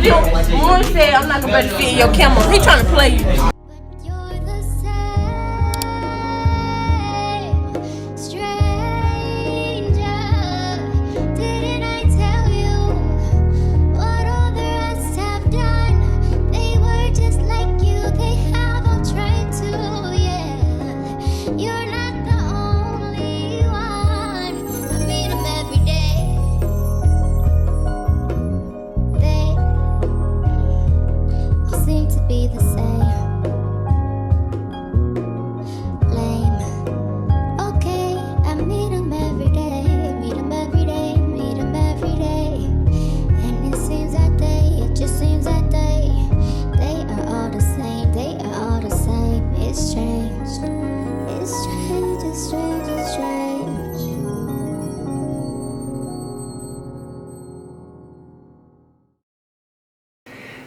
Warren said I'm not gonna better fit in your camel. He trying to play you.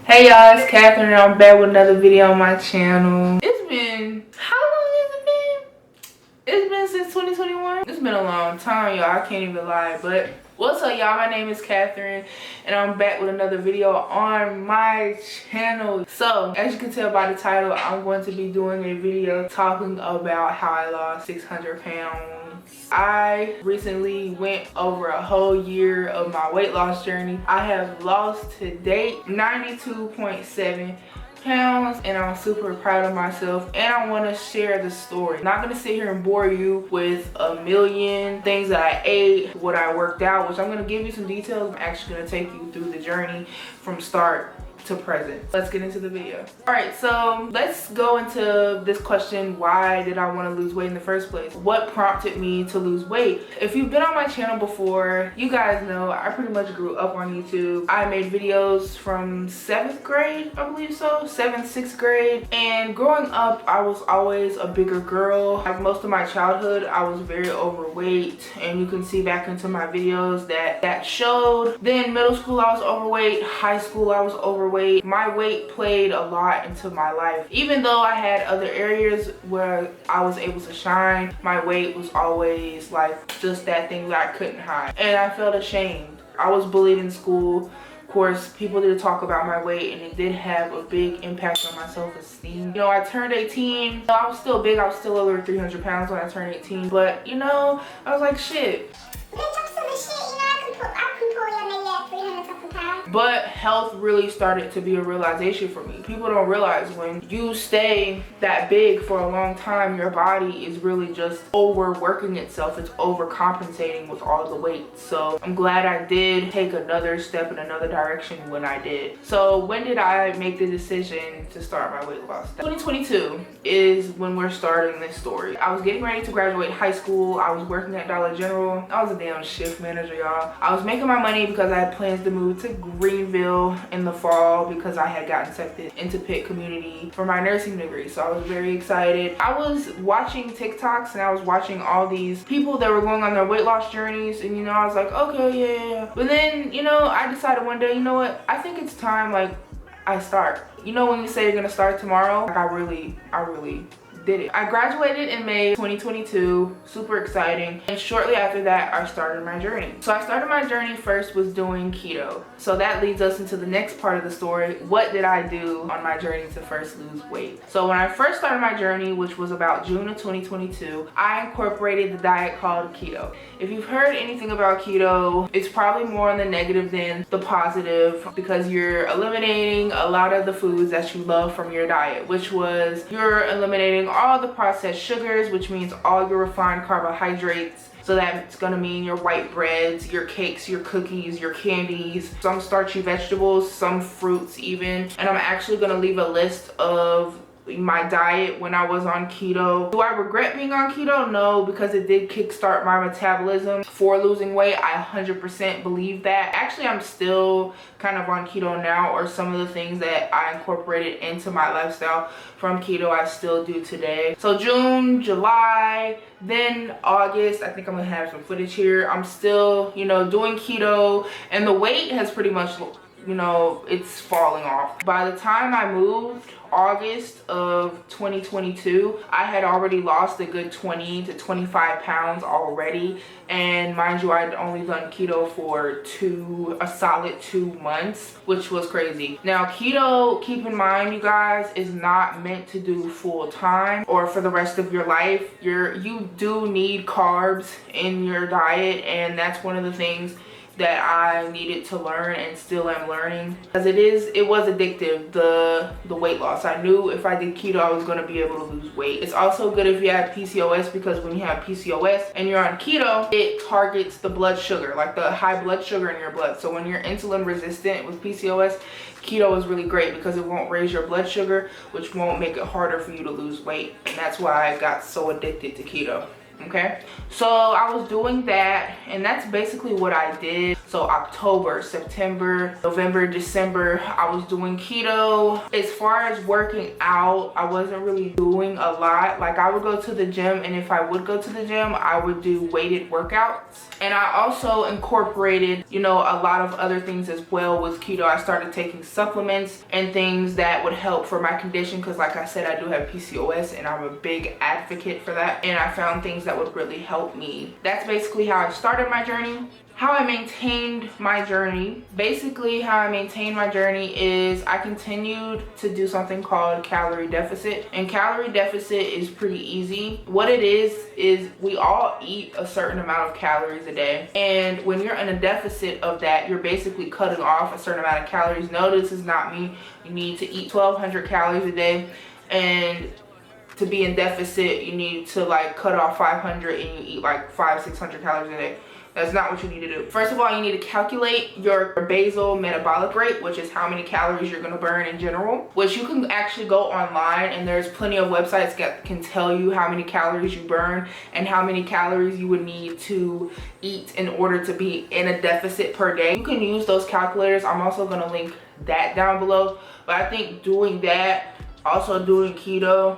Hey y'all, it's Catherine and I'm back with another video on my channel. It's been, how long has it been? It's been since 2021. It's been a long time, y'all. I can't even lie. But what's up, y'all? My name is Catherine and I'm back with another video on my channel. So as you can tell by the title, I'm going to be doing a video talking about how I lost 600 pounds. I recently went over a whole year of my weight loss journey. I have lost to date 92.7 pounds and I'm super proud of myself and I want to share the story. I'm not going to sit here and bore you with a million things that I ate, what I worked out, which I'm going to give you some details. I'm actually going to take you through the journey from start to present. Let's get into the video. All right, so let's go into this question: why did I want to lose weight in the first place? What prompted me to lose weight? If you've been on my channel before, you guys know I pretty much grew up on YouTube. I made videos from 7th grade, I believe so, 7th, 6th grade, and growing up I was always a bigger girl. Like most of my childhood I was very overweight, and you can see back into my videos that showed. Then middle school I was overweight, high school I was overweight. My weight played a lot into my life. Even though I had other areas where I was able to shine, my weight was always like just that thing that I couldn't hide. And I felt ashamed. I was bullied in school. Of course, people did talk about my weight and it did have a big impact on my self-esteem. You know, I turned 18. I was still big. I was still over 300 pounds when I turned 18. But, you know, I was like, shit. But health really started to be a realization for me. People don't realize when you stay that big for a long time, your body is really just overworking itself. It's overcompensating with all the weight. So I'm glad I did take another step in another direction when I did. So when did I make the decision to start my weight loss? 2022 is when we're starting this story. I was getting ready to graduate high school. I was working at Dollar General. I was a damn shift manager, y'all. I was making my money because I had plans to move to Greenville in the fall because I had gotten accepted into Pitt Community for my nursing degree. So I was very excited. I was watching TikToks and I was watching all these people that were going on their weight loss journeys, and you know, I was like, okay, yeah. But then, you know, I decided one day, you know what, I think it's time like I start. You know when you say you're gonna start tomorrow? Like I really did it. I graduated in May 2022, super exciting, and shortly after that I started my journey. So I started my journey first was doing keto. So that leads us into the next part of the story. What did I do on my journey to first lose weight? So when I first started my journey, which was about June of 2022, I incorporated the diet called keto. If you've heard anything about keto, it's probably more on the negative than the positive, because you're eliminating a lot of the foods that you love from your diet, which was you're eliminating all the processed sugars, which means all your refined carbohydrates. So that's gonna mean your white breads, your cakes, your cookies, your candies, some starchy vegetables, some fruits even. And I'm actually gonna leave a list of my diet when I was on keto. Do I regret being on keto? No, because it did kickstart my metabolism for losing weight. I 100% believe that. Actually, I'm still kind of on keto now, or some of the things that I incorporated into my lifestyle from keto I still do today. So June, July, then August, I think I'm gonna have some footage here. I'm still, you know, doing keto, and the weight has pretty much you know, it's falling off. By the time I moved, August of 2022, I had already lost a good 20 to 25 pounds already. And mind you, I'd only done keto for a solid 2 months, which was crazy. Now keto, keep in mind you guys, is not meant to do full time or for the rest of your life. You do need carbs in your diet, and that's one of the things that I needed to learn and still am learning, because it was addictive, the weight loss. I knew if I did keto I was going to be able to lose weight. It's also good if you have PCOS, because when you have PCOS and you're on keto, it targets the blood sugar, like the high blood sugar in your blood. So when you're insulin resistant with PCOS, keto is really great because it won't raise your blood sugar, which won't make it harder for you to lose weight. And that's why I got so addicted to keto. Okay, so I was doing that, and that's basically what I did. So October, September, November, December, I was doing keto. As far as working out, I wasn't really doing a lot. Like, I would go to the gym, and if I would go to the gym, I would do weighted workouts. And I also incorporated, you know, a lot of other things as well with keto. I started taking supplements and things that would help for my condition, because like I said, I do have PCOS and I'm a big advocate for that. And I found things that would really help me. That's basically how I started my journey. How I maintained my journey. Basically, how I maintained my journey is I continued to do something called calorie deficit. And calorie deficit is pretty easy. What it is we all eat a certain amount of calories a day. And when you're in a deficit of that, you're basically cutting off a certain amount of calories. No, this is not me. You need to eat 1,200 calories a day. And to be in deficit, you need to like cut off 500 and you eat like 500-600 calories a day. That's not what you need to do. First of all, you need to calculate your basal metabolic rate, which is how many calories you're gonna burn in general, which you can actually go online, and there's plenty of websites that can tell you how many calories you burn and how many calories you would need to eat in order to be in a deficit per day. You can use those calculators. I'm also gonna link that down below. But I think doing that, also doing keto,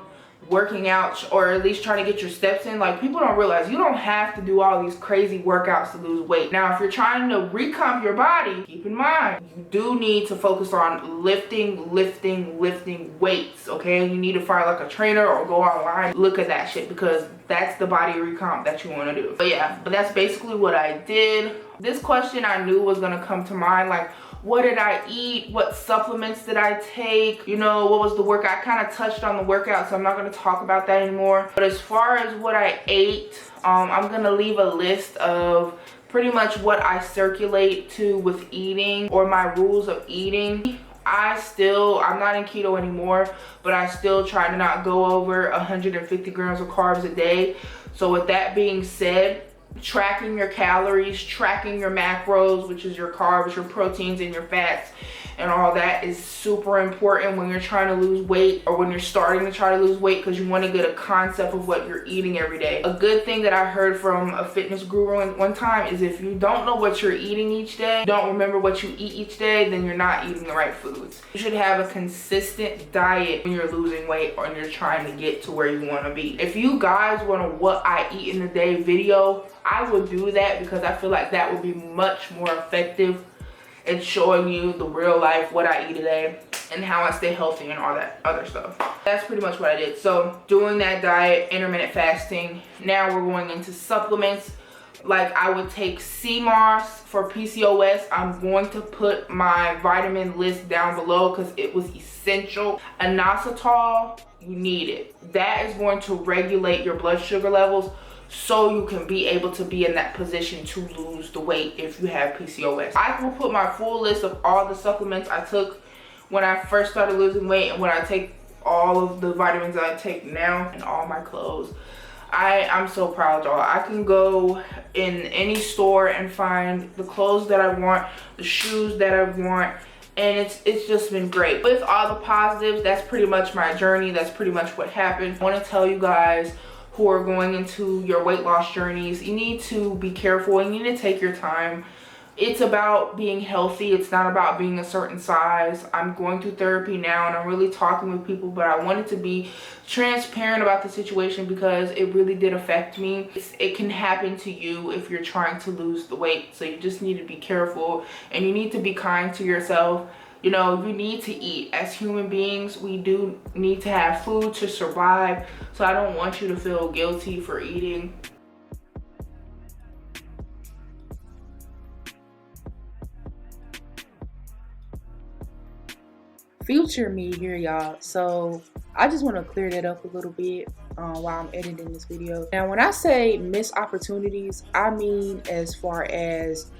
working out, or at least trying to get your steps in. Like, people don't realize you don't have to do all these crazy workouts to lose weight. Now, if you're trying to recomp your body, keep in mind you do need to focus on lifting weights. Okay, you need to find like a trainer or go online, look at that shit, because that's the body recomp that you want to do. But yeah, but that's basically what I did. This question I knew was gonna come to mind, like, what did I eat? What supplements did I take? You know, what was the workout? I kind of touched on the workout, so I'm not going to talk about that anymore. But as far as what I ate, I'm going to leave a list of pretty much what I circulate to with eating, or my rules of eating. I'm not in keto anymore, but I still try to not go over 150 grams of carbs a day. So with that being said, tracking your calories, tracking your macros, which is your carbs, your proteins, and your fats, and all that is super important when you're trying to lose weight, or when you're starting to try to lose weight, because you want to get a concept of what you're eating every day. A good thing that I heard from a fitness guru one time is, if you don't know what you're eating each day, don't remember what you eat each day, then you're not eating the right foods. You should have a consistent diet when you're losing weight or when you're trying to get to where you want to be. If you guys want a what I eat in a day video, I would do that, because I feel like that would be much more effective in showing you the real life, what I eat a day and how I stay healthy and all that other stuff. That's pretty much what I did. So doing that diet, intermittent fasting. Now we're going into supplements. Like, I would take sea moss for PCOS. I'm going to put my vitamin list down below because it was essential. Inositol, you need it. That is going to regulate your blood sugar levels, so you can be able to be in that position to lose the weight if you have PCOS. I will put my full list of all the supplements I took when I first started losing weight, and when I take all of the vitamins that I take now, and all my clothes. I'm so proud, y'all. I can go in any store and find the clothes that I want, the shoes that I want, and it's just been great. With all the positives, that's pretty much my journey. That's pretty much what happened. I want to tell you guys who are going into your weight loss journeys, you need to be careful and you need to take your time. it's about being healthy. It's not about being a certain size. I'm going through therapy now and I'm really talking with people, but I wanted to be transparent about the situation because it really did affect me. It can happen to you if you're trying to lose the weight. So you just need to be careful and you need to be kind to yourself. You know, you need to eat. As human beings, we do need to have food to survive. So I don't want you to feel guilty for eating. Future me here, y'all. So I just want to clear that up a little bit while I'm editing this video. Now, when I say missed opportunities, I mean as far as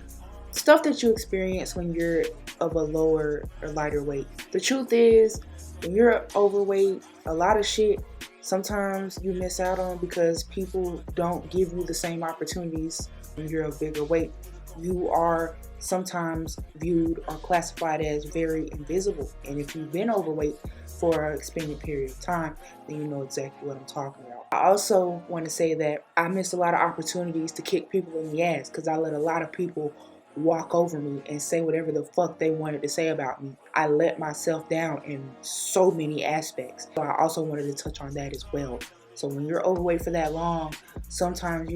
stuff that you experience when you're of a lower or lighter weight. The truth is, when you're overweight, a lot of shit sometimes you miss out on because people don't give you the same opportunities when you're a bigger weight. You are sometimes viewed or classified as very invisible, and if you've been overweight for an extended period of time, then you know exactly what I'm talking about. I also want to say that I missed a lot of opportunities to kick people in the ass because I let a lot of people walk over me and say whatever the fuck they wanted to say about me. I let myself down in so many aspects. So I also wanted to touch on that as well. So when you're overweight for that long, sometimes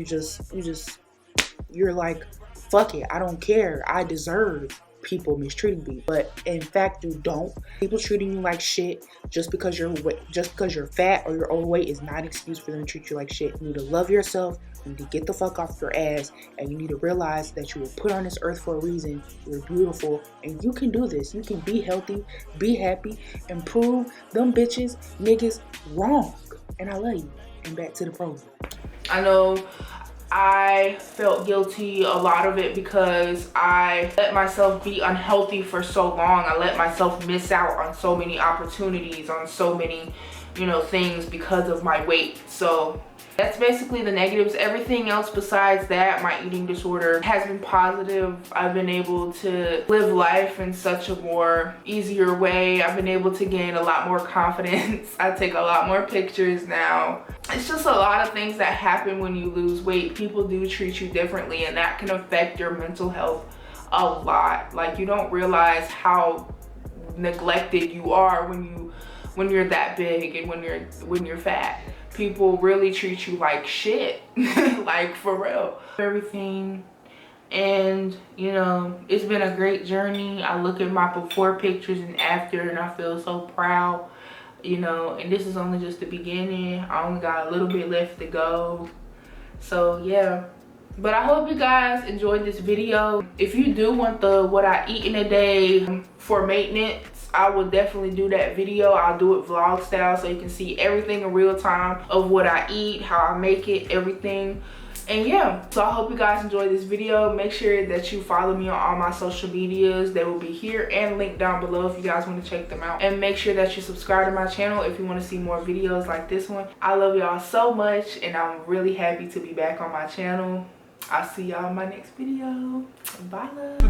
you're like, fuck it, I don't care. I deserve people mistreating me. But in fact, you don't. People treating you like shit just because you're fat or you're overweight is not an excuse for them to treat you like shit. You need to love yourself. You need to get the fuck off your ass, and you need to realize that you were put on this earth for a reason. You're beautiful, and you can do this. You can be healthy, be happy, and prove them bitches, niggas wrong. And I love you. And back to the program. I know I felt guilty, a lot of it, because I let myself be unhealthy for so long. I let myself miss out on so many opportunities, on so many, things because of my weight. So that's basically the negatives. Everything else besides that, my eating disorder, has been positive. I've been able to live life in such a more easier way. I've been able to gain a lot more confidence. I take a lot more pictures now. It's just a lot of things that happen when you lose weight. People do treat you differently, and that can affect your mental health a lot. Like, you don't realize how neglected you are when you're that big and when you're fat. People really treat you like shit. Like, for real. Everything. And it's been a great journey. I look at my before pictures and after, and I feel so proud. And this is only just the beginning. I only got a little bit left to go. So yeah, but I hope you guys enjoyed this video. If you do want the what I eat in a day for maintenance, I will definitely do that video. I'll do it vlog style so you can see everything in real time of what I eat, how I make it, everything. And yeah, so I hope you guys enjoyed this video. Make sure that you follow me on all my social medias. They will be here and linked down below if you guys want to check them out. And make sure that you subscribe to my channel if you want to see more videos like this one. I love y'all so much, and I'm really happy to be back on my channel. I'll see y'all in my next video. Bye, love.